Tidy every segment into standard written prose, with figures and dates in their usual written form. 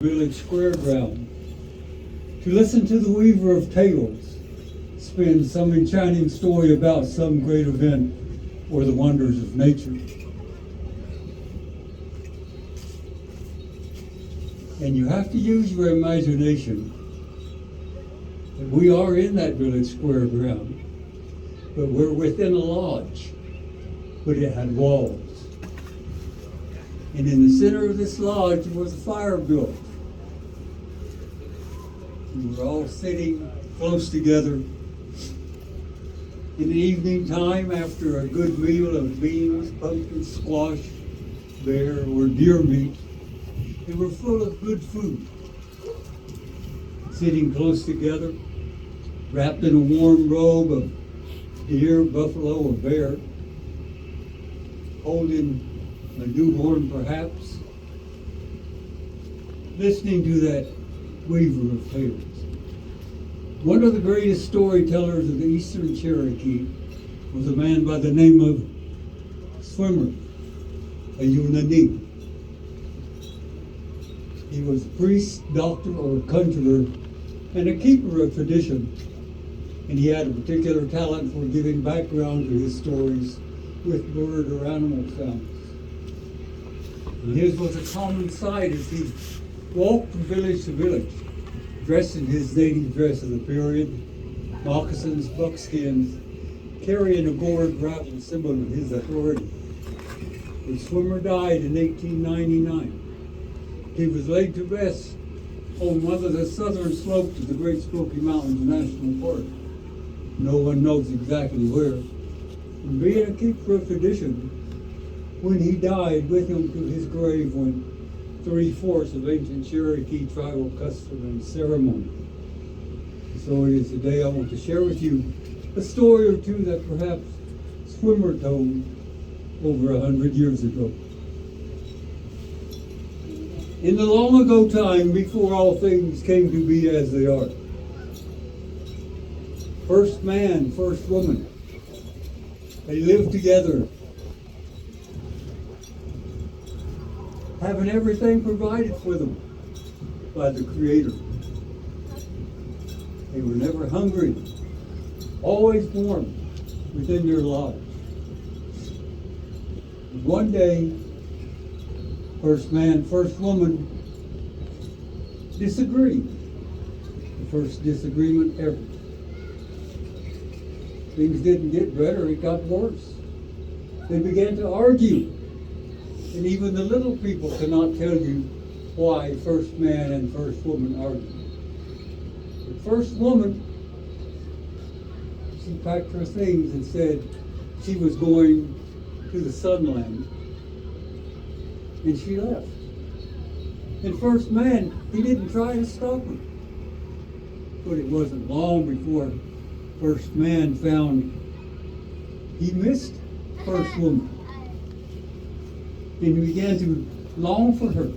village square ground to listen to the weaver of tales spin some enchanting story about some great event or the wonders of nature. And you have to use your imagination. We are in that village square ground, but we're within a lodge, but it had walls. And in the center of this lodge was a fire built. We were all sitting close together. In the evening time, after a good meal of beans, pumpkin squash, bear, or deer meat, they were full of good food. Sitting close together, wrapped in a warm robe of deer, buffalo, or bear, holding a newborn perhaps, listening to that weaver of tales. One of the greatest storytellers of the Eastern Cherokee was a man by the name of Swimmer, a Unani. He was a priest, doctor, or conjurer, and a keeper of tradition, and he had a particular talent for giving background to his stories with bird or animal sounds. And his was a common sight as he walked from village to village, dressed in his native dress of the period, moccasins, buckskins, carrying a gourd rattle, symbol of his authority. The Swimmer died in 1899. He was laid to rest on one of the southern slopes of the Great Smoky Mountains National Park. No one knows exactly where. And being a keeper of tradition, when he died, with him to his grave went 3/4 of ancient Cherokee tribal custom and ceremony. So it is today I want to share with you a story or two that perhaps Swimmer told over 100 years ago. In the long ago time, before all things came to be as they are, first man, first woman, they lived together, having everything provided for them by the Creator. They were never hungry, always warm within their lodge. One day, first man, first woman disagreed. The first disagreement ever. Things didn't get better, it got worse. They began to argue. And even the little people cannot tell you why first man and first woman argued. The first woman, she packed her things and said she was going to the Sunland. And she left. And first man, he didn't try to stop her. But it wasn't long before first man found he missed first woman. And he began to long for her.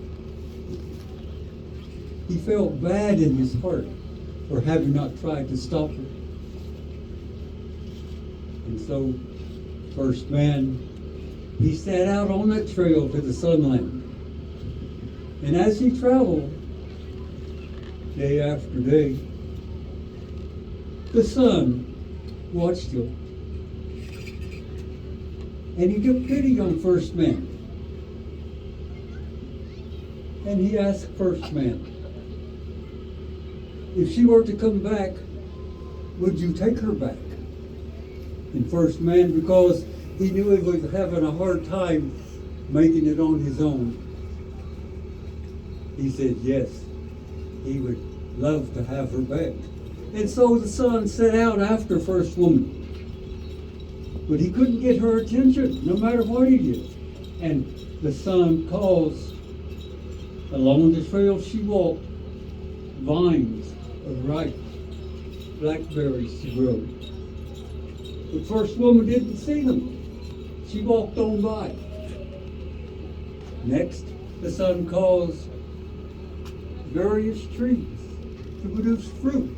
He felt bad in his heart for having not tried to stop her. And so, first man, he set out on that trail to the Sunland. And as he traveled, day after day, the sun watched him. And he took pity on first man. And he asked first man, if she were to come back, would you take her back? And first man, because he knew he was having a hard time making it on his own, he said yes, he would love to have her back. And so the son set out after first woman. But he couldn't get her attention, no matter what he did. And the son caused, along the trail she walked, vines of ripe blackberries to grow. The first woman didn't see them. She walked on by. Next, the son caused various trees to produce fruit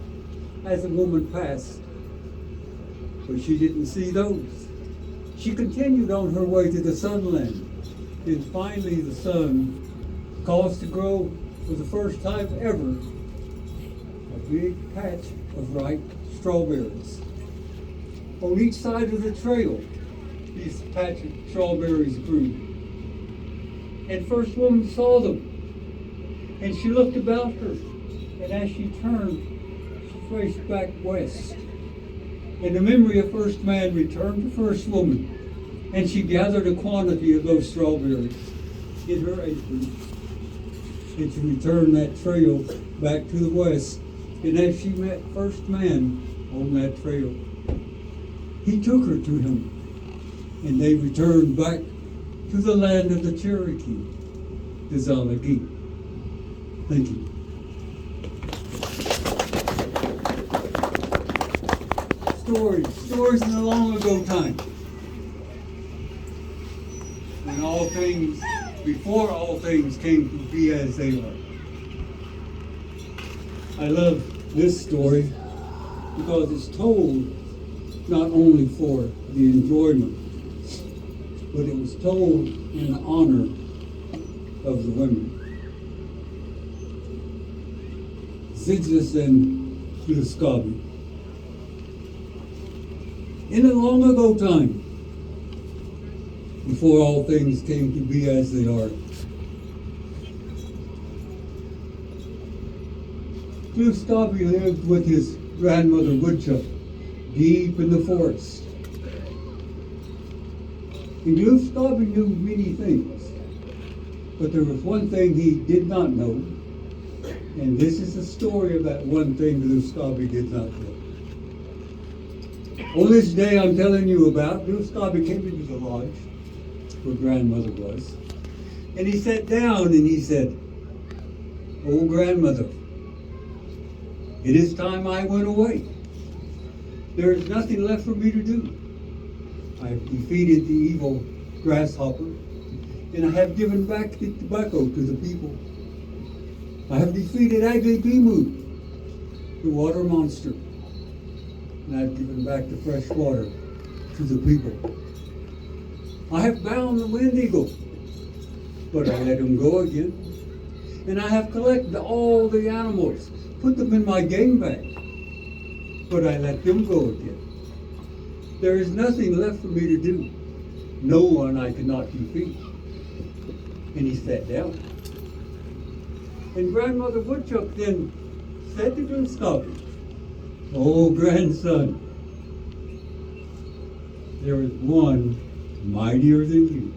as the woman passed. But she didn't see those. She continued on her way to the Sunland. And finally the son caused to grow for the first time ever, a big patch of ripe strawberries. On each side of the trail, these patch of strawberries grew. And First Woman saw them, and she looked about her, and as she turned, she faced back west. And the memory of First Man returned to First Woman, and she gathered a quantity of those strawberries in her apron, and she returned that trail back to the west. And as she met First Man on that trail, he took her to him, and they returned back to the land of the Cherokee, the Zalagi. Thank you. Stories in the long ago time, when all things, before all things came to be as they are. I love this story because it's told not only for the enjoyment, but it was told in honor of the women. Zidges and Gluskabi. In a long ago time, before all things came to be as they are, Gluskabi lived with his grandmother Woodchuck deep in the forest. And Gluskabi knew many things, but there was one thing he did not know, and this is the story of that one thing Gluskabi did not know. On this day I'm telling you about, Gluskabi came into the lodge where grandmother was, and he sat down and he said, "Oh, grandmother, it is time I went away. There is nothing left for me to do. I have defeated the evil grasshopper, and I have given back the tobacco to the people. I have defeated Agli Bimu, the water monster, and I have given back the fresh water to the people. I have bound the wind eagle, but I let him go again. And I have collected all the animals, put them in my game bag, but I let them go again. There is nothing left for me to do. No one I cannot defeat." And he sat down. And Grandmother Woodchuck then said to Gluskabi, "Oh, grandson, there is one mightier than you."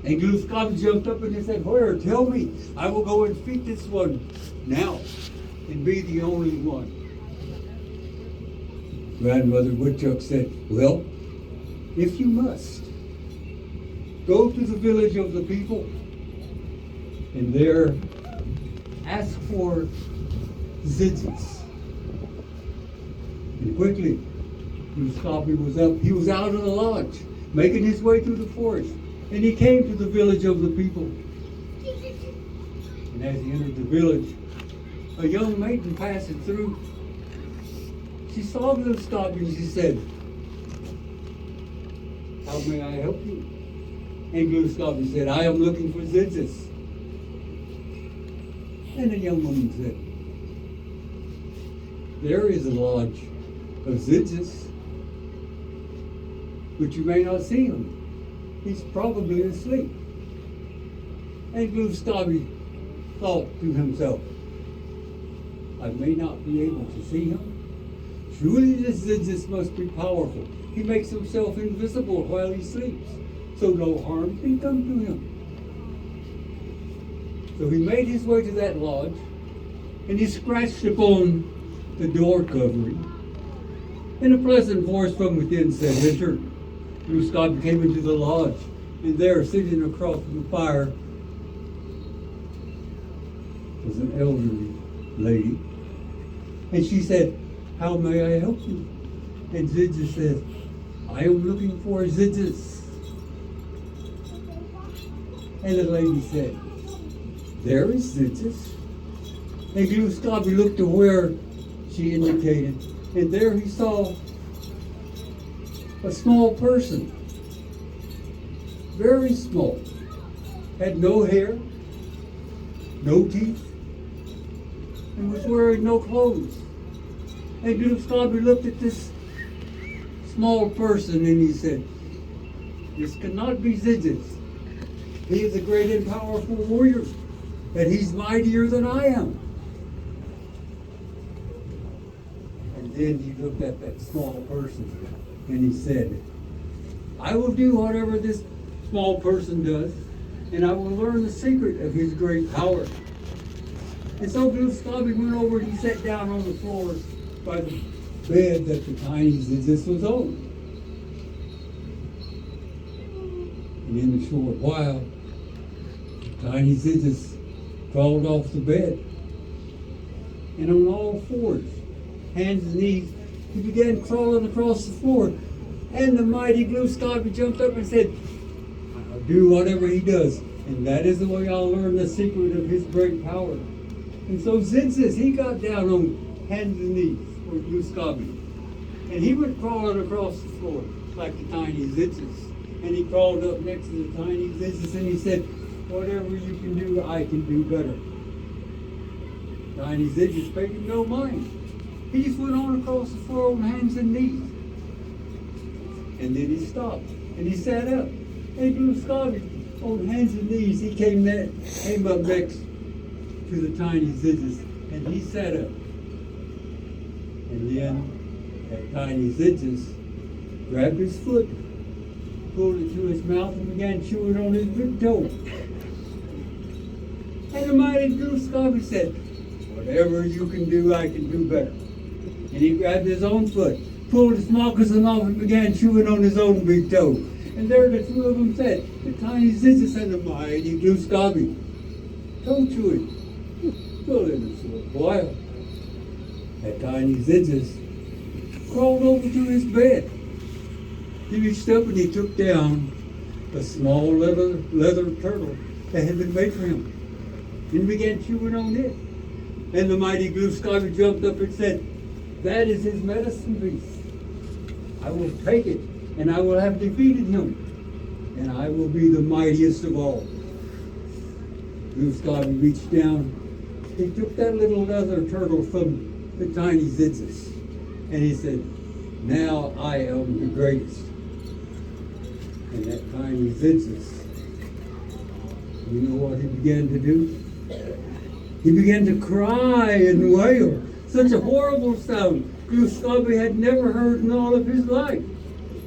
And Gluskabi jumped up and he said, "Where? Tell me. I will go and defeat this one now and be the only one." Grandmother Woodchuck said, "Well, if you must, go to the village of the people and there ask for Zidges." And quickly, Gluskabi was up. He was out of the lodge, making his way through the forest. And he came to the village of the people. And as he entered the village, a young maiden passing through, she saw Gluskabi and she said, "How may I help you?" And Gluskabi said, "I am looking for Zidges." And the young woman said, "There is a lodge of Zidges, but you may not see him. He's probably asleep." And Gluskabi thought to himself, "I may not be able to see him. Surely this Zidges must be powerful. He makes himself invisible while he sleeps, so no harm can come to him." So he made his way to that lodge, and he scratched upon the door covering. And a pleasant voice from within said, "Enter." Gluskabi came into the lodge, and there, sitting across from the fire, was an elderly lady. And she said, "How may I help you?" And Zidges said, "I am looking for Zidges." And the lady said, "There is Zidges." And Gluskabi looked to where she indicated, and there he saw a small person, very small, had no hair, no teeth, and was wearing no clothes. And Glue Scobby looked at this small person and he said, "This cannot be Zidges. He is a great and powerful warrior, and he's mightier than I am." And then he looked at that small person and he said, "I will do whatever this small person does, and I will learn the secret of his great power." And so Glue Scobby went over and he sat down on the floor by the bed that the tiny Zidges was on. And in a short while, tiny Zidges crawled off the bed. And on all fours, hands and knees, he began crawling across the floor. And the mighty Glue Scobby jumped up and said, "I'll do whatever he does, and that is the way I'll learn the secret of his great power." And so Zidges, he got down on hands and knees for Glue Scobby. And he went crawling across the floor like the tiny Zidges. And he crawled up next to the tiny Zidges and he said, "Whatever you can do, I can do better." Tiny Zidges paid him no mind. He just went on across the floor on hands and knees. And then he stopped and he sat up. And Glue Scobby, on hands and knees, he came up next to the tiny Zidges and he sat up. And then that tiny Zidges grabbed his foot, pulled it to his mouth, and began chewing on his big toe. And the mighty Glue Scobby said, "Whatever you can do, I can do better." And he grabbed his own foot, pulled his moccasin off, and began chewing on his own big toe. And there the two of them sat, the tiny Zidges and the mighty Glue Scobby, toe chewing. Well, in a short while, that tiny Zidges crawled over to his bed. He reached up and he took down a small leather turtle that had been made for him and began chewing on it. And the mighty Glue Scobby jumped up and said, "That is his medicine piece. I will take it, and I will have defeated him, and I will be the mightiest of all." Glue Scobby reached down. He took that little leather turtle from the tiny Zidges, and he said, "Now I am the greatest." And that tiny Zidges, you know what he began to do? He began to cry and wail. Such a horrible sound Glue Scobby had never heard in all of his life.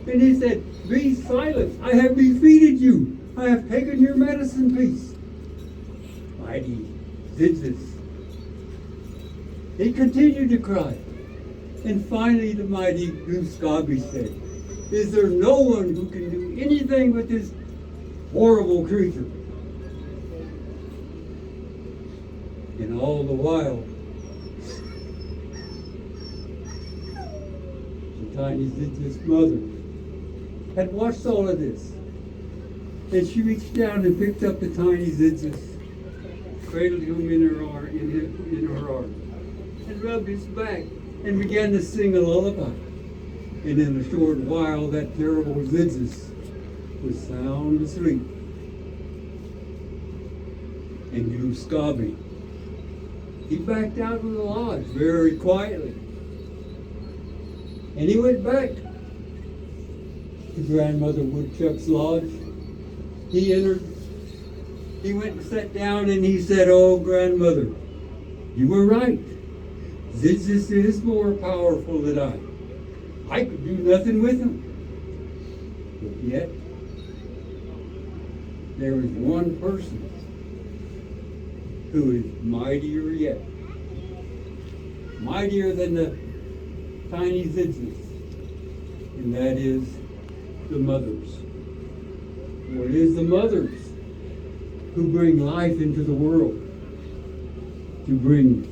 And he said, "Be silent. I have defeated you. I have taken your medicine piece." Mighty Zidges, he continued to cry. And finally the mighty Glue Scobby said, "Is there no one who can do anything with this horrible creature?" And all the while, the tiny Zidges' mother had watched all of this. And she reached down and picked up the tiny Zidges, cradled him in her arms, and rubbed his back and began to sing a lullaby. And in a short while, that terrible Zidges was sound asleep. And Glue Scobby, he backed out of the lodge very quietly. And he went back to Grandmother Woodchuck's lodge. He entered, he went and sat down and he said, "Oh, Grandmother, you were right. Zidges is more powerful than I. I could do nothing with him. But yet, there is one person who is mightier yet. Mightier than the tiny Zidges. And that is the mothers. For it is the mothers who bring life into the world, to bring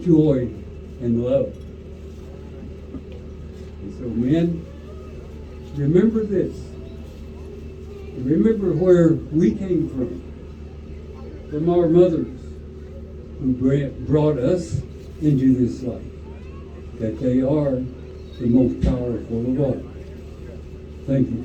joy and love. And so, men, remember this. Remember where we came from our mothers who brought us into this life, that they are the most powerful of all. Thank you.